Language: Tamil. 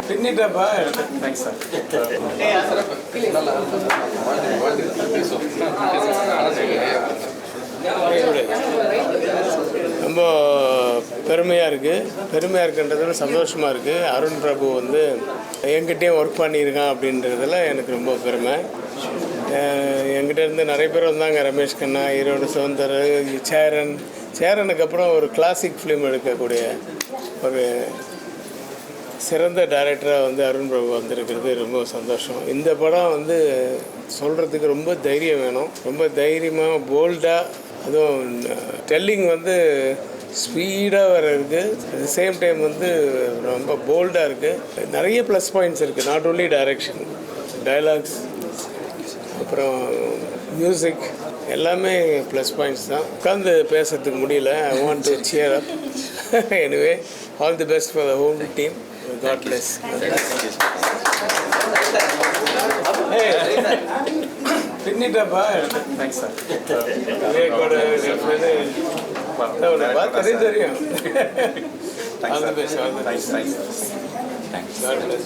பின்னிட்டப்பா. Thanks sir. ரொம்ப பெருமையாக இருக்குன்றதுல சந்தோஷமாக இருக்குது. அருண் பிரபு வந்து என்கிட்டயும் ஒர்க் பண்ணியிருக்கான் அப்படின்றதுல எனக்கு ரொம்ப பெருமை. என்கிட்ட இருந்து நிறைய பேர் வந்தாங்க. ரமேஷ் கண்ணா, ஈரோடு சுதந்தர், சேரனுக்கு அப்புறம் ஒரு கிளாசிக் ஃபிலிம் எடுக்கக்கூடிய ஒரு சிறந்த டைரக்டராக வந்து அருண் பிரபு வந்திருக்கிறது ரொம்ப சந்தோஷம். இந்த படம் வந்து சொல்கிறதுக்கு ரொம்ப தைரியம் வேணும். ரொம்ப தைரியமாக போல்டாக, அதுவும் டெல்லிங் வந்து ஸ்பீடாக வர இருக்குது. அட் த சேம் டைம் வந்து ரொம்ப போல்டாக இருக்குது. நிறைய ப்ளஸ் பாயிண்ட்ஸ் இருக்குது. நாட் ஓன்லி டைரக்ஷன், டைலாக்ஸ், அப்புறம் மியூசிக் எல்லாமே ப்ளஸ் பாயிண்ட்ஸ் தான். உட்காந்து பேசுறதுக்கு முடியல. I want to cheer up. Anyway, all the best for the whole team. God bless. பின்னிட்டப்பா. Thanks sir. தெரியும். தேங்க்ஸ். God bless.